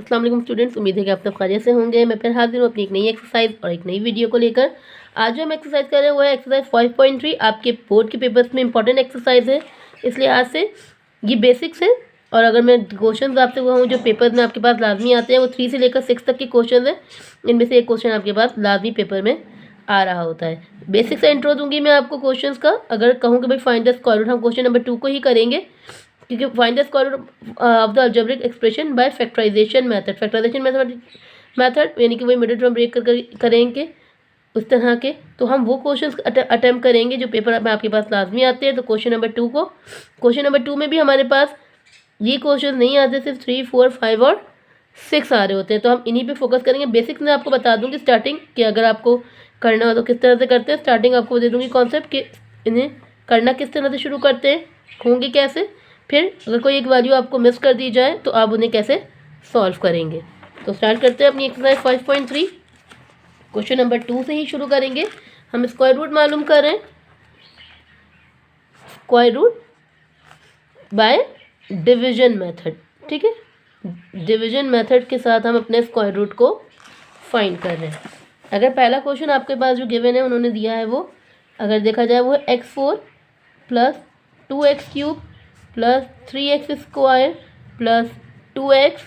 अस्सलाम वालेकुम स्टूडेंट्स, उम्मीद है कि आप सब खैरियत से होंगे। मैं फिर हाजिर हूँ अपनी एक नई एक्सरसाइज और एक नई वीडियो को लेकर। आज जो हम एक्सरसाइज कर रहे हैं वो है एक्सरसाइज 5.3। आपके बोर्ड के पेपर्स में इंपॉर्टेंट एक्सरसाइज है, इसलिए आज से ये बेसिक्स है। और अगर मैं क्वेश्चन आपसे कहूँ जो पेपर में आपके पास लाजमी आते हैं वो 3 से लेकर 6 तक के क्वेश्चन है। इनमें से एक क्वेश्चन आपके पास लाजमी पेपर में आ रहा होता है। बेसिक से इंट्रो दूंगी मैं आपको क्वेश्चंस का। अगर कहूँ कि भाई फाइंड द स्क्वायर रूट, हम क्वेश्चन नंबर 2 को ही करेंगे, क्योंकि find the square root of the algebraic expression by factorisation method. Factorisation method यानी कि वही मिडिल टर्म ब्रेक करेंगे उस तरह के। तो हम वो क्वेश्चंस अटेम्प्ट करेंगे जो पेपर में आपके पास लाजमी आते हैं। तो क्वेश्चन नंबर 2 में भी हमारे पास ये क्वेश्चन नहीं आते, सिर्फ 3, 4, 5 और 6 आ रहे होते हैं। तो हम इन्हीं पे फोकस करेंगे। बेसिक्स में आपको बता दूंगी स्टार्टिंग कि अगर आपको करना हो तो किस तरह से करते हैं। स्टार्टिंग आपको दे दूंगी कॉन्सेप्ट कि इन्हें करना किस तरह से शुरू करते हैं, होंगे कैसे, फिर अगर कोई एक वैल्यू आपको मिस कर दी जाए तो आप उन्हें कैसे सॉल्व करेंगे। तो स्टार्ट करते हैं अपनी एक्सरसाइज 5.3। क्वेश्चन नंबर 2 से ही शुरू करेंगे। हम स्क्वायर रूट मालूम कर रहे हैं, square root by division method. ठीक है, डिवीजन मेथड के साथ हम अपने स्क्वायर रूट को फाइंड कर रहे हैं। अगर पहला क्वेश्चन आपके पास जो गिवन है उन्होंने दिया है वो अगर देखा जाए वो है x4 plus 2x³ plus 3x square plus 2x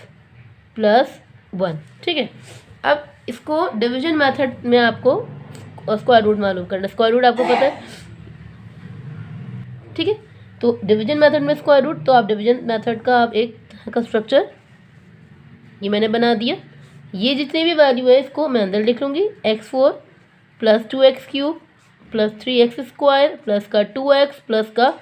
plus 1। ठीक है, अब इसको डिवीजन मेथड में आपको स्क्वायर रूट मालूम करना। स्क्वायर रूट आपको पता है, ठीक है। तो डिवीजन मेथड में स्क्वायर रूट, तो आप डिवीजन मेथड का आप एक तरह का स्ट्रक्चर ये मैंने बना दिया। ये जितने भी वैल्यू है इसको मैं अंदर लिख लूँगी। x4 plus 2x³ plus 3x square plus का 2x प्लस का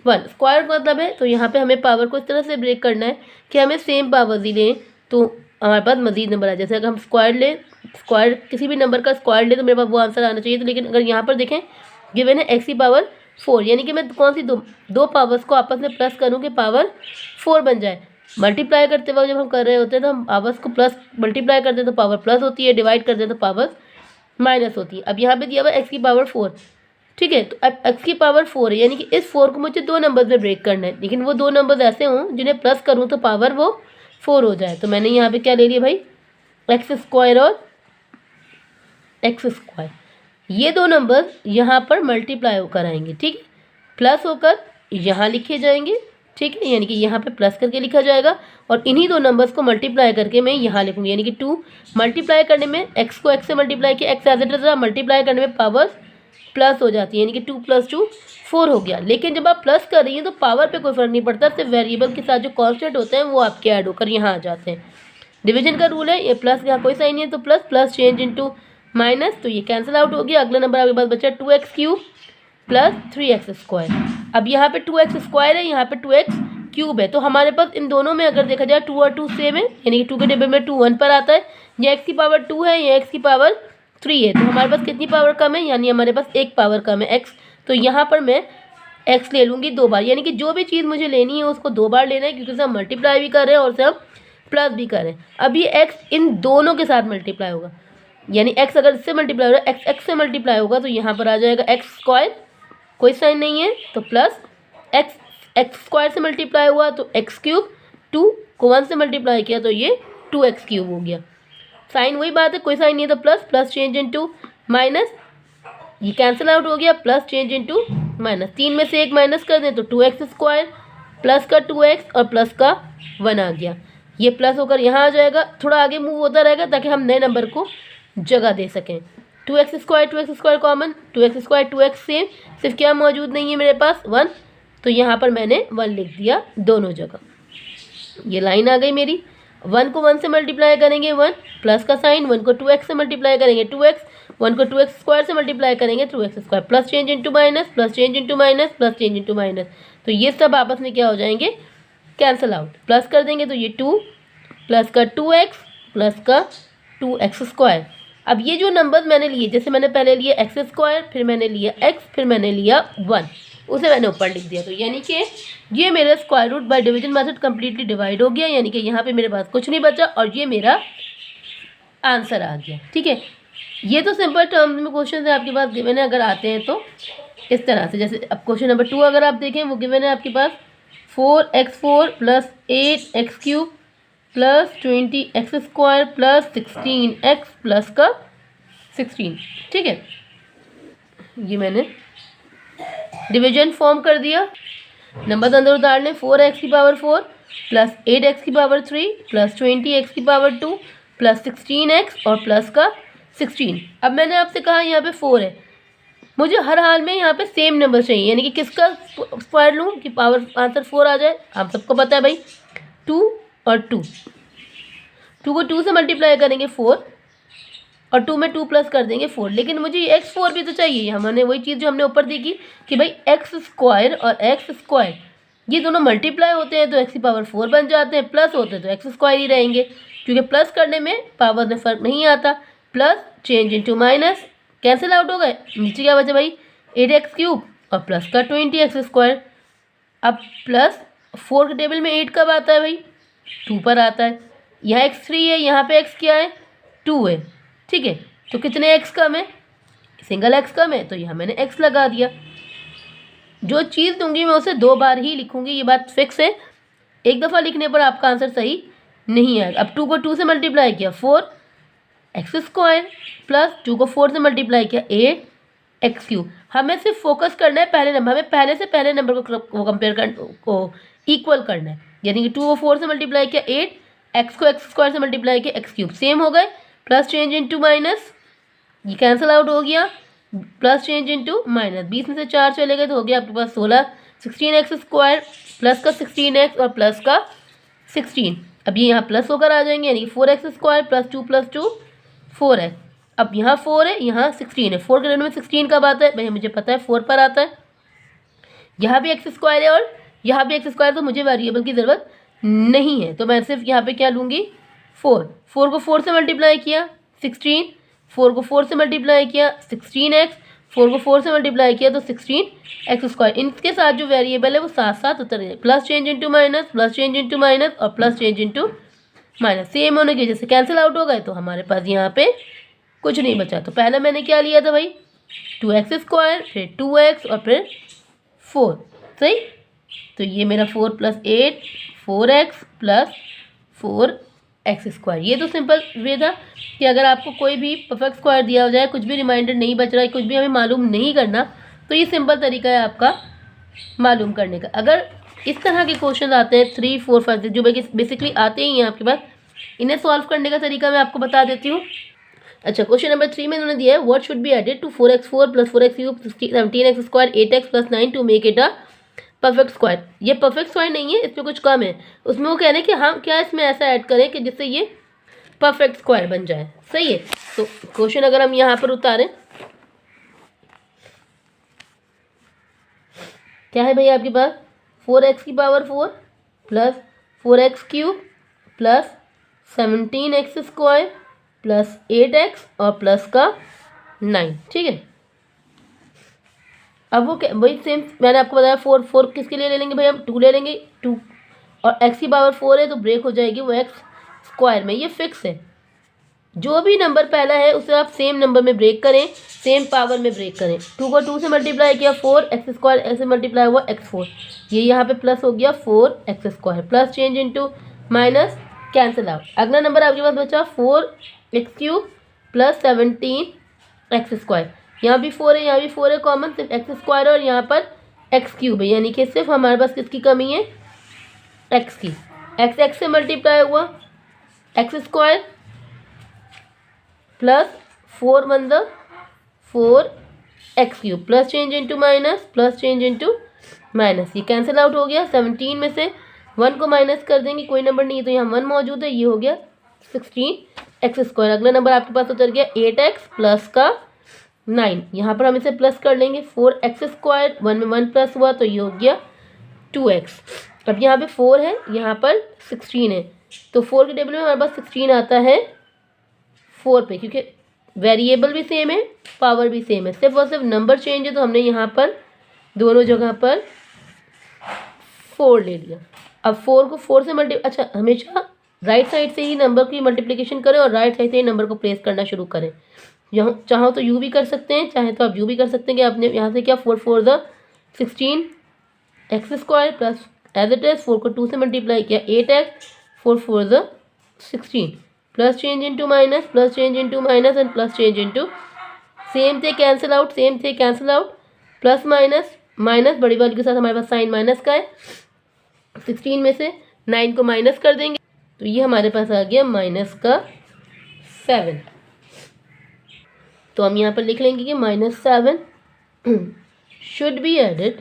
1। स्क्वायर मतलब है, तो यहाँ पे हमें पावर को इस तरह से ब्रेक करना है कि हमें सेम पावर ही लें तो हमारे पास मजीद नंबर आ। जैसे अगर हम स्क्वायर लें, स्क्वायर किसी भी नंबर का स्क्वायर लें तो मेरे पास वो आंसर आना चाहिए। तो लेकिन अगर यहाँ पर देखें गिवन है x की पावर 4, यानी कि मैं कौन सी दो पावर्स को आपस में प्लस करूँ कि पावर 4 बन जाए। मल्टीप्लाई करते वक्त जब हम कर रहे होते हैं तो हम पावर्स को प्लस मल्टीप्लाई करते हैं तो पावर प्लस होती है, डिवाइड करते हैं तो पावर माइनस होती है। अब यहाँ पे दिया हुआ x की पावर 4, ठीक है। तो अब x की पावर 4 है, यानी कि इस 4 को मुझे 2 नंबर्स में ब्रेक करना है, लेकिन वो 2 नंबर्स ऐसे हों जिन्हें प्लस करूँ तो पावर वो 4 हो जाए। तो मैंने यहाँ पे क्या ले लिया भाई, x स्क्वायर और x स्क्वायर। ये 2 नंबर्स यहाँ पर मल्टीप्लाई होकर आएंगे, ठीक है, प्लस होकर यहाँ लिखे जाएंगे, ठीक है, यानी कि यहाँ पे प्लस करके लिखा जाएगा। और इन्हीं 2 नंबर्स को मल्टीप्लाई करके मैं यहाँ लिखूँगी, यानी कि 2 मल्टीप्लाई करने में x को x से मल्टीप्लाई किया, x as it is multiply करने में पावर प्लस हो जाती है, यानी कि 2 + 2 4 हो गया। लेकिन जब आप प्लस कर रही हैं तो पावर पे कोई फर्क नहीं पड़ता, सिर्फ वेरिएबल के साथ जो कॉन्स्टेंट होते हैं वो आपके ऐड होकर यहाँ आ जाते हैं। डिवीजन का रूल है, ये प्लस यहाँ कोई साइन नहीं है तो plus, plus change into minus, तो ये कैंसिल आउट हो गया। अगला नंबर आपके पास बचा 2x³ प्लस 3x स्क्वायर। अब यहाँ पे 2x स्क्वायर है, यहाँ पे 2x³ है, तो हमारे पास इन दोनों में अगर देखा जाए 2 और 2 सेम है, यानी कि 2 के टेबल में 2 1 पर आता है। ये x की पावर 2 है, ये x की पावर 3 है, तो हमारे पास कितनी पावर कम है, यानी हमारे पास एक पावर कम है x। तो यहाँ पर मैं x ले लूँगी 2 बार, यानी कि जो भी चीज़ मुझे लेनी है उसको 2 बार लेना है, क्योंकि उसे हम मल्टीप्लाई भी कर रहे हैं और उसे हम प्लस भी कर रहे हैं। अब ये x इन दोनों के साथ मल्टीप्लाई होगा, यानी x अगर इससे मल्टीप्लाई हो रहा है, x से मल्टीप्लाई होगा तो यहाँ पर आ जाएगा x स्क्वायर, कोई साइन नहीं है तो प्लस x स्क्वायर से मल्टीप्लाई हुआ तो x³, 2 को 1 से मल्टीप्लाई किया तो ये 2x³ हो गया। साइन वही बात है, कोई साइन नहीं है तो plus, plus change into minus, ये कैंसिल आउट हो गया, प्लस चेंज इनटू माइनस। 3 में से 1 माइनस कर दें तो 2x स्क्वायर प्लस का 2x और प्लस का 1 आ गया। ये प्लस होकर यहाँ आ जाएगा, थोड़ा आगे मूव होता रहेगा ताकि हम नए नंबर को जगह दे सकें। 2x square common, 2x square 2x same, सिर्फ क्या मौजूद नहीं है मेरे पास 1, तो यहाँ पर मैंने 1 लिख दिया दोनों जगह। ये लाइन आ गई मेरी। 1 को 1 से मल्टीप्लाई करेंगे 1, प्लस का साइन, 1 को 2x से मल्टीप्लाई करेंगे 2x, 1 को 2x स्क्वायर से मल्टीप्लाई करेंगे 2x square, plus change into minus, plus change into minus, plus change into minus, तो ये सब आपस में क्या हो जाएंगे, कैंसिल आउट। प्लस कर देंगे तो ये 2 प्लस का 2x प्लस का 2x स्क्वायर। अब ये जो नंबर्स मैंने लिए, जैसे मैंने पहले लिया x स्क्वायर, फिर मैंने लिया x, फिर मैंने लिया 1, उसे मैंने ऊपर लिख दिया। तो यानी कि ये मेरा square root by division method completely divide हो गया, यानी कि यहाँ पे मेरे पास कुछ नहीं बचा और ये मेरा आंसर आ गया। ठीक है, ये तो सिंपल टर्म्स में क्वेश्चन है आपके पास गिवन है। अगर आते हैं तो इस तरह से, जैसे अब क्वेश्चन नंबर 2 अगर आप देखें वो गिवन है आपके पास 4x4 plus 8x³ plus 20x² plus 16x plus का 16। ठीक है, ये मैंने डिवीजन फॉर्म कर दिया। नंबर अंदर उतार लें, 4x की पावर 4 प्लस 8x की पावर 3 प्लस 20x की पावर 2 प्लस 16x और प्लस का 16। अब मैंने आपसे कहा यहाँ पे 4 है, मुझे हर हाल में यहाँ पे सेम नंबर चाहिए, यानी कि किसका स्क्वायर लूँ कि पावर आंसर 4 आ जाए। आप सबको पता है भाई 2 और 2 को 2 से मल्टीप्लाई करेंगे 4 और 2 में 2 प्लस कर देंगे 4, लेकिन मुझे x4 भी तो चाहिए। हमने वही चीज़ जो हमने ऊपर देखी कि भाई x² और x² ये दोनों मल्टीप्लाई होते हैं तो x की पावर 4 बन जाते हैं, प्लस होते हैं तो x² ही रहेंगे, क्योंकि प्लस करने में पावर में फ़र्क नहीं आता। Plus change into minus cancel out हो गए, नीचे क्या बचा भाई 8x³ और प्लस का 20x²। अब प्लस 4 के टेबल में 8 कब आता है भाई 2 पर आता है। यहाँ x3 है, यहाँ पे x क्या है 2 है। ठीक है, तो कितने x कम है, सिंगल x कम है, तो यहाँ मैंने x लगा दिया। जो चीज़ दूंगी मैं उसे 2 बार ही लिखूंगी, ये बात फिक्स है। एक दफ़ा लिखने पर आपका आंसर सही नहीं आएगा। अब 2 को 2 से मल्टीप्लाई किया 4x² प्लस 2 को 4 से मल्टीप्लाई किया 8x³। हमें सिर्फ फोकस करना है पहले नंबर, हमें पहले से पहले नंबर को कंपेयर कर को इक्वल करना है, यानी कि 2 को 4 से मल्टीप्लाई किया 8, x को x² से मल्टीप्लाई किया x³ सेम हो गए। प्लस चेंज इनटू माइनस, ये कैंसिल आउट हो गया, प्लस चेंज इनटू माइनस, 20 में से 4 चले गए तो हो गया आपके पास 16, 16x² प्लस का 16x और प्लस का 16। अब ये यहाँ प्लस होकर आ जाएंगे, यानी कि 4x² प्लस 2 प्लस 2 4x। अब यहाँ 4 है, यहाँ 16 है, 4 के रेंज में 16 कब आता है भाई मुझे पता है 4 पर आता है। यहाँ भी x² है और यहाँ भी x², तो मुझे वेरिएबल की ज़रूरत नहीं है, तो मैं सिर्फ यहाँ पे क्या लूँगी 4 को 4 से मल्टीप्लाई किया 16, 4 को 4 से मल्टीप्लाई किया 16x, 4 को 4 से मल्टीप्लाई किया तो 16x²। इनके साथ जो वेरिएबल है वो साथ साथ उतर गए, plus change into minus, plus change into minus और plus change into minus, same होने की वजह से कैंसिल आउट हो गए, तो हमारे पास यहाँ पे कुछ नहीं बचा। तो पहले मैंने क्या लिया था भाई 2x², फिर 2x और फिर 4, सही। तो ये मेरा 4 + 8 4x + 4x²। ये तो सिंपल वे था कि अगर आपको कोई भी परफेक्ट स्क्वायर दिया हो जाए, कुछ भी रिमाइंडर नहीं बच रहा है, कुछ भी हमें मालूम नहीं करना, तो ये सिंपल तरीका है आपका मालूम करने का। अगर इस तरह के क्वेश्चन आते हैं 3 4 5 जो बेसिकली आते ही हैं आपके पास, इन्हें सॉल्व करने का तरीका मैं आपको बता देती हूँ। अच्छा, क्वेश्चन नंबर 3 में उन्होंने दिया है what should be added to 4x4 + 4x³ 17x² 8x + 9 to make it a perfect square. ये परफेक्ट स्क्वायर नहीं है, इसमें कुछ कम है। उसमें वो कह रहे हैं कि हम क्या इसमें ऐसा ऐड करें कि जिससे ये परफेक्ट स्क्वायर बन जाए, सही है। तो क्वेश्चन अगर हम यहाँ पर उतारें, क्या है भाई आपके पास 4x की power 4 plus 4x³ plus 17x² plus 8x और प्लस का 9। ठीक है, अब वो वही सेम मैंने आपको बताया 4 किसके लिए ले लेंगे भाई, हम 2 ले लेंगे, 2 और x की पावर 4 है तो ब्रेक हो जाएगी वो x² में, ये फिक्स है। जो भी नंबर पहला है उसे आप सेम नंबर में ब्रेक करें, सेम पावर में ब्रेक करें। 2 को 2 से मल्टीप्लाई किया 4x² ऐसे मल्टीप्लाई हुआ x4, ये यहाँ पे प्लस हो गया 4x², plus change into minus cancel out. अगला नंबर आपके पास बचा 4x³ प्लस 17x²। यहाँ भी 4 है, यहाँ भी 4 है कॉमन, सिर्फ x² और यहाँ पर x³ है, यानी कि सिर्फ हमारे पास किसकी कमी है x की। x से मल्टीप्लाई हुआ x² plus 4 1 the 4x³ plus change into minus, plus change into minus, ये कैंसिल आउट हो गया। 17 में से 1 को माइनस कर देंगे, कोई नंबर नहीं है तो यहाँ 1 मौजूद है, ये हो गया 16x²। अगला नंबर आपके पास उतर गया 8x प्लस का 9, यहाँ पर हम इसे प्लस कर लेंगे 4x², 1 में 1 प्लस हुआ तो ये हो गया 2x। अब यहाँ पे 4 है, यहाँ पर 16 है, तो 4 के टेबल में हमारे पास 16 आता है 4 पे, क्योंकि वेरिएबल भी सेम है, पावर भी सेम है, सिर्फ और सिर्फ नंबर चेंज है, तो हमने यहाँ पर दोनों जगह पर 4 ले लिया। अब 4 को 4 से अच्छा हमेशा राइट साइड से ही नंबर की मल्टीप्लिकेशन करें और राइट साइड से ही नंबर को प्लेस करना शुरू करें। यहाँ चाहो तो यू भी कर सकते हैं, चाहे तो आप यू भी कर सकते हैं कि आपने यहाँ से क्या 4 4 द 16x² plus as it is 4 को 2 से मल्टीप्लाई किया 8x, 4 4 द 16 plus change into minus, plus change into minus and plus change into, same थे कैंसिल आउट, सेम थे cancel out, plus minus minus बड़ी वाली के साथ हमारे पास साइन माइनस का है, 16 में से 9 को माइनस कर देंगे तो ये हमारे पास आ गया माइनस का 7। तो हम यहाँ पर लिख लेंगे कि -7 should be added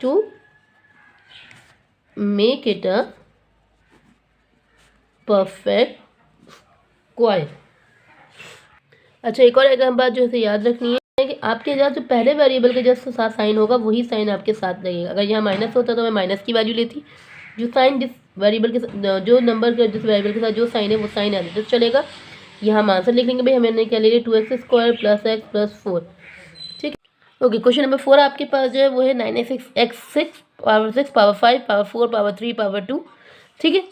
to make it a perfect square. अच्छा, एक और एक अहम बात जो है याद रखनी है कि आपके यहाँ जो पहले वेरिएबल के जस्ट साथ साइन होगा वही साइन आपके साथ लगेगा। अगर यहाँ माइनस होता तो मैं माइनस की वैल्यू लेती, जो साइन जिस वेरिएबल के साथ, जो नंबर के जिस वेरिएबल के साथ जो साइन है वो साइन एज इट इज चलेगा। यहाँ हम आंसर लिख लेंगे भाई, हमने क्या ले लिया 2x² + x + 4। ठीक है, ओके। क्वेश्चन नंबर 4 आपके पास जो है वो है 9x6 power 6 power 5 power 4 power 3 power 2। ठीक है,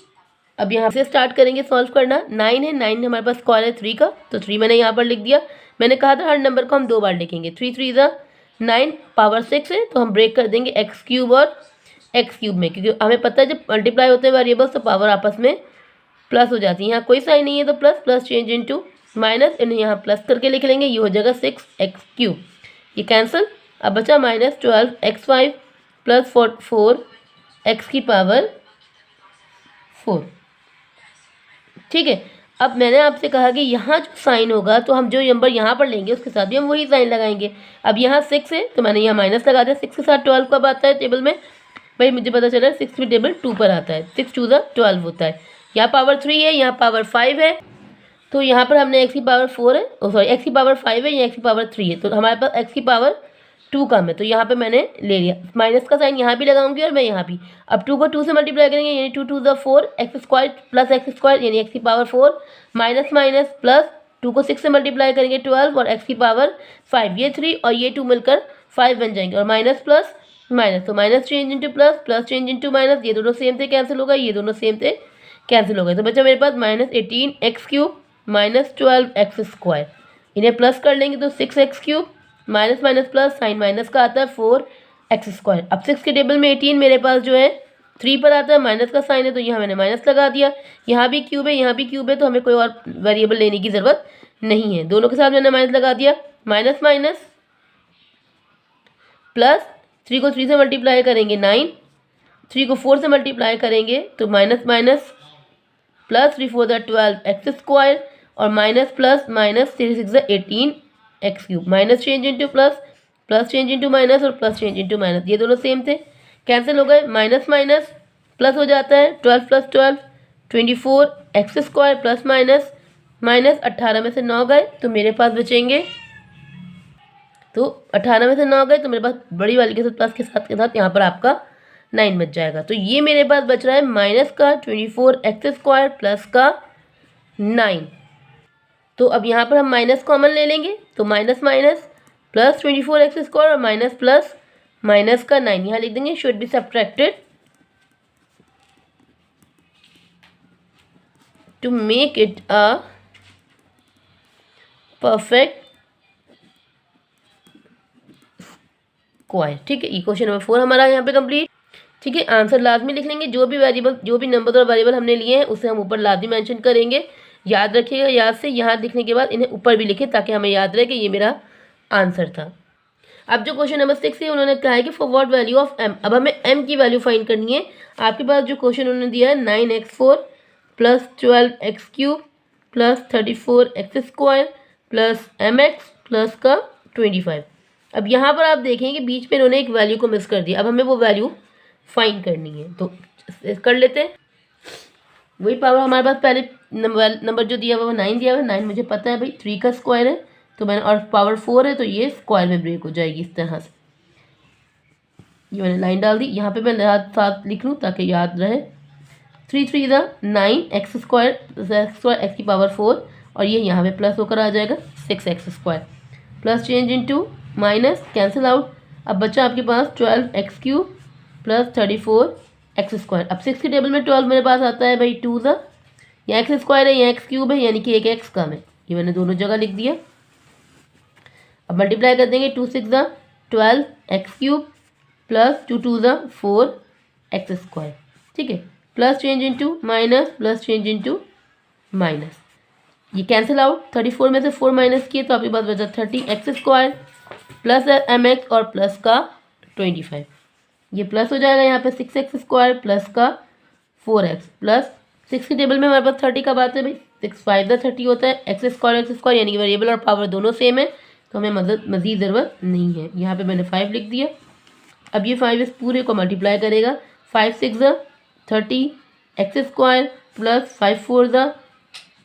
अब यहाँ से स्टार्ट करेंगे सॉल्व करना। 9 है, 9 हमारे पास स्क्वायर है 3 का, तो 3 मैंने यहाँ पर लिख दिया। मैंने कहा था हर नंबर को हम 2 बार लिखेंगे। 3 3 ज़ा 9, पावर 6 है तो हम ब्रेक कर देंगे x³ और x³ में, क्योंकि हमें पता है जब मल्टीप्लाई होते हैं वेरिएबल्स तो पावर आपस में प्लस हो जाती है। यहाँ कोई साइन नहीं है तो plus, plus change into minus, इन्हें यहाँ प्लस करके लिख लेंगे, ये हो जाएगा 6x³, ये कैंसिल। अब बचा -12x5 + 4x⁴ ठीक है, अब मैंने आपसे कहा कि यहाँ जो साइन होगा तो हम जो नंबर यहाँ पर लेंगे उसके साथ भी हम वही साइन लगाएंगे। अब यहाँ 6 है तो मैंने यहाँ माइनस लगा दिया। 6 के साथ 12 कब आता है टेबल में, भाई मुझे पता चला 6 भी टेबल 2 पर आता है, 6 2 ज़ा 12 होता है। यहाँ पावर 3 है, यहाँ पावर 5 है, तो यहाँ पर हमने x की पावर 4 है, x की पावर 5 है, या x की पावर 3 है, तो हमारे पास x की पावर 2 कम है, तो यहाँ पे मैंने ले लिया। माइनस का साइन यहाँ भी लगाऊंगी और मैं यहाँ भी। अब 2 को 2 से मल्टीप्लाई करेंगे, यानी 2 2 ज़ा 4 x² + x² यानी x की पावर 4 माइनस माइनस प्लस 2 को 6 से मल्टीप्लाई करेंगे 12 और x की पावर 5, ये 3 और ये 2 मिलकर 5 बन जाएंगे, और माइनस प्लस माइनस, तो minus change into plus, plus change into minus, ये दोनों सेम थे कैंसिल हो गए, ये दोनों सेम थे कैंसिल हो गए, तो बच्चा मेरे पास -18x³ -12x²। इन्हें प्लस कर लेंगे तो 6x³ minus minus plus, sign minus का आता है 4x²। अब 6 के टेबल में 18 मेरे पास जो है 3 पर आता है, माइनस का साइन है तो यहाँ मैंने माइनस लगा दिया। यहाँ भी क्यूब है, यहाँ भी क्यूब है, तो हमें कोई और वेरिएबल लेने की ज़रूरत नहीं है, दोनों के साथ मैंने माइनस लगा दिया। माइनस माइनस प्लस, 3 को 3 से मल्टीप्लाई करेंगे 9, 3 को 4 से मल्टीप्लाई करेंगे तो माइनस माइनस प्लस 3 4 ज़ा 12x² और माइनस प्लस माइनस 3 6 ज़ा 18x³, minus change into plus, plus change into minus और प्लस चेंज इंटू माइनस, ये दोनों सेम थे कैंसिल हो गए। माइनस माइनस प्लस हो जाता है 12 + 12 24x² प्लस माइनस माइनस 18 में से 9 गए तो मेरे पास बचेंगे, तो 18 में से 9 गए तो मेरे पास बड़ी वाली के साथ प्लस के साथ यहाँ पर आपका 9 बच जाएगा। तो ये मेरे पास बच रहा है माइनस का 24x² प्लस का 9। तो अब यहाँ पर हम माइनस कॉमन ले लेंगे, तो माइनस माइनस प्लस 24x² और माइनस प्लस माइनस का 9 यहाँ लिख देंगे, should be subtracted to make it a perfect square. ठीक है, ये क्वेश्चन नंबर 4 हमारा यहाँ पे कंप्लीट। ठीक है, आंसर लाजमी लिख लेंगे, जो भी वेरिएबल, जो भी नंबर और वेरिएबल हमने लिए हैं उसे हम ऊपर लाजमी मेंशन करेंगे। याद रखिएगा, याद से यहाँ लिखने के बाद इन्हें ऊपर भी लिखें ताकि हमें याद रहे कि ये मेरा आंसर था। अब जो क्वेश्चन नंबर 6 है उन्होंने कहा है कि for what value of m, अब हमें m की वैल्यू फाइंड करनी है। आपके पास जो क्वेश्चन उन्होंने दिया है 9x4 + 12x³ + 34x² + mx plus का 25। अब यहाँ पर आप देखें कि बीच में इन्होंने एक वैल्यू को मिस कर दिया, अब हमें वो वैल्यू फाइंड करनी है, तो कर लेते हैं। वही पावर हमारे पास पहले नंबर जो दिया हुआ वो 9 दिया हुआ है, 9 मुझे पता है भाई 3 का स्क्वायर है, तो मैंने, और पावर 4 है तो ये स्क्वायर में ब्रेक हो जाएगी इस तरह से। ये मैंने लाइन डाल दी, यहाँ पे मैं साथ लिख लूँ ताकि याद रहे। 3 3 ज़ा 9x² x की पावर 4 और ये यहाँ पे प्लस होकर आ जाएगा 6x² plus change into minus cancel out. अब बचा आपके पास 12x³ + 34x²। अब 6 के टेबल में 12 मेरे पास आता है भाई 2 ज़ा, यहाँ x² है, यहाँ x³ है, यानी कि एक x कम है, ये मैंने दोनों जगह लिख दिया। अब मल्टीप्लाई कर देंगे, 2 6 ज़ा 12x³ + 2 2 ज़ा 4x²। ठीक है, plus change into minus, plus change into minus, ये कैंसिल आउट। 34 में से 4 माइनस किए तो आपके पास बचा 30x² प्लस mx और प्लस का 25, ये प्लस हो जाएगा यहाँ पे 6x² प्लस का 4x प्लस 6 की टेबल में हमारे पास 30 का बात है भाई, 6 5 30 होता है, x² यानी कि वेरिएबल और पावर दोनों सेम है, तो हमें मज़ीद ज़रूरत नहीं है। यहाँ पे मैंने 5 लिख दिया। अब ये 5 इस पूरे को मल्टीप्लाई करेगा, 5 6 30 x² plus 5 4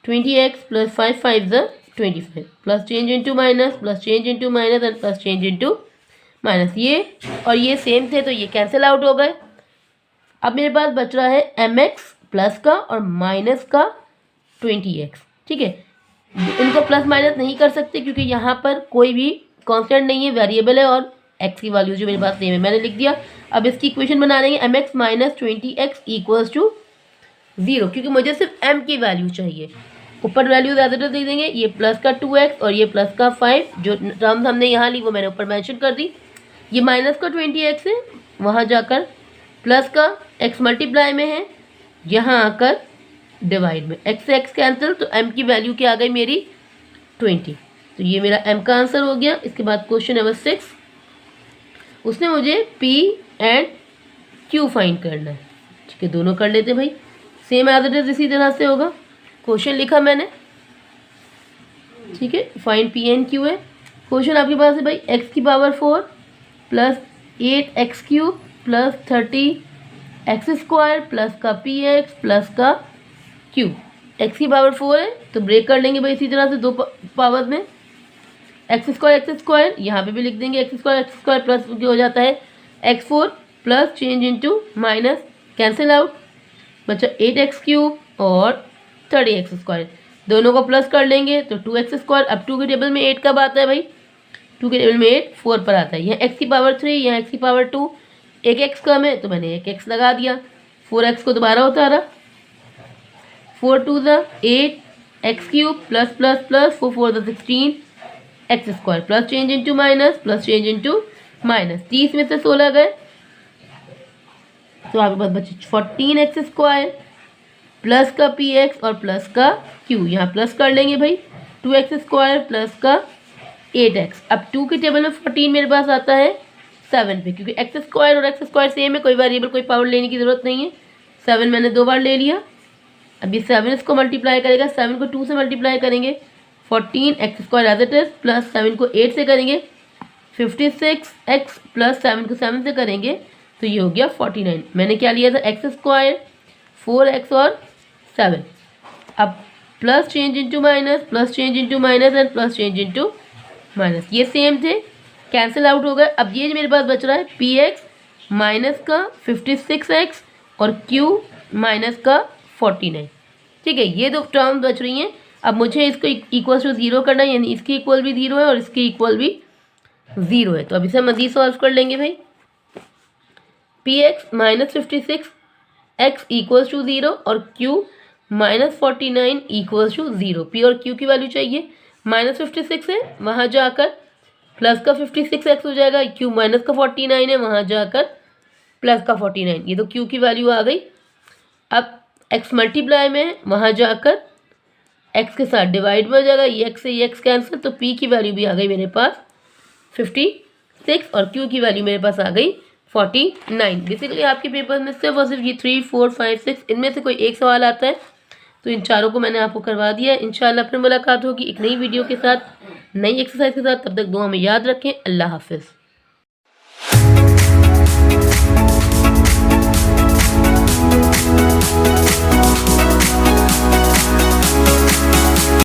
20x plus 5 5 25 plus change into minus, plus change into minus and plus change into minus, ये और ये सेम थे तो ये कैंसिल आउट हो गए। अब मेरे पास बच रहा है mx प्लस का और माइनस का 20x, ठीक है। इनको प्लस माइनस नहीं कर सकते क्योंकि यहाँ पर कोई भी कांस्टेंट नहीं है, वेरिएबल है और x की वैल्यू जो मेरे पास सेम है, मैंने लिख दिया। अब इसकी इक्वेशन बना लेंगे, mx minus 20x equals to 0, क्योंकि मुझे सिर्फ m की वैल्यू चाहिए। ऊपर वैल्यू ज़्यादा दे देंगे, ये प्लस का 2x और ये प्लस का 5, जो टर्म्स हमने यहाँ ली वो मैंने ऊपर मेंशन कर दी। ये माइनस का 20x है, वहाँ जाकर प्लस का x मल्टीप्लाई में है, यहाँ आकर डिवाइड में, x से x कैंसिल तो m की वैल्यू क्या आ गई मेरी 20, तो ये मेरा m का आंसर हो गया। इसके बाद क्वेश्चन नंबर 6, उसने मुझे p एंड q फाइंड करना है, ठीक है। दोनों कर लेते भाई, सेम एज इट इज इसी तरह से होगा। क्वेश्चन लिखा मैंने, ठीक है, फाइंड पी एंड क्यू है। क्वेश्चन आपके पास है भाई x की power 4 plus 8x³ plus 30x² plus का px प्लस का q। x की पावर 4 है तो ब्रेक कर लेंगे भाई इसी तरह से दो पावर में, x² यहाँ पे भी लिख देंगे x² प्लस हो जाता है x4 plus change into minus, cancel out, बचा 8x³ और 30x², दोनों को प्लस कर लेंगे तो 2x²। अब 2 की टेबल में 8 कब आता है भाई, 2 की टेबल में 8 4 पर आता है। यहाँ x की पावर 3, यहाँ x की पावर 2, एक x कम है तो मैंने एक x लगा दिया, 4x को दोबारा उतारा, 4 2 8x³ plus plus plus 4 4 16x² plus change into minus, plus change into minus, 30 में से 16 गए तो आपके पास बचे 14x² प्लस का px और प्लस का q, यहाँ प्लस कर लेंगे भाई 2x² प्लस का 8x। अब 2 की टेबल में 14 मेरे पास आता है 7 पे, क्योंकि x² और x² सेम है, कोई वेरिएबल कोई पावर लेने की ज़रूरत नहीं है। 7 मैंने 2 बार ले लिया, अभी 7 इसको मल्टीप्लाई करेगा, 7 को 2 से मल्टीप्लाई करेंगे 14x² as it is, plus 7 को 8 से करेंगे 56x प्लस 7 को 7 से करेंगे तो ये हो गया 49। मैंने क्या लिया था x², 4x और 7। अब plus change into minus, plus change into minus and plus change into minus, ये सेम थे, कैंसिल आउट हो गए। अब ये मेरे पास बच रहा है px माइनस का 56x और q माइनस का 49, ठीक है। ये दो टर्म बच रही हैं। अब मुझे इसको इक्वल टू 0 करना है, यानी इसकी इक्वल भी 0 है और इसकी इक्वल भी 0 है, तो अब इसे मज़ीद सॉल्व कर लेंगे भाई। px minus 56 x equals to 0 और q minus 49 equals to 0। p और q की वैल्यू चाहिए, माइनस 56 है वहाँ जाकर प्लस का 56x हो जाएगा, q माइनस का 49 है वहाँ जाकर प्लस का 49, ये तो q की वैल्यू आ गई। अब x मल्टीप्लाई में वहाँ जाकर x के साथ डिवाइड में हो जाएगा, ये x से ये x कैंसिल, तो p की वैल्यू भी आ गई मेरे पास 56 और q की वैल्यू मेरे पास आ गई 49। बेसिकली आपके पेपर में सिर्फ और सिर्फ ये 3 4 5 6 इनमें से कोई एक सवाल आता है, तो इन चारों को मैंने आपको करवा दिया है। इंशाल्लाह फिर मुलाकात होगी एक नई वीडियो के साथ, नई एक्सरसाइज के साथ। तब तक दुआ में याद रखें। अल्लाह हाफिज़।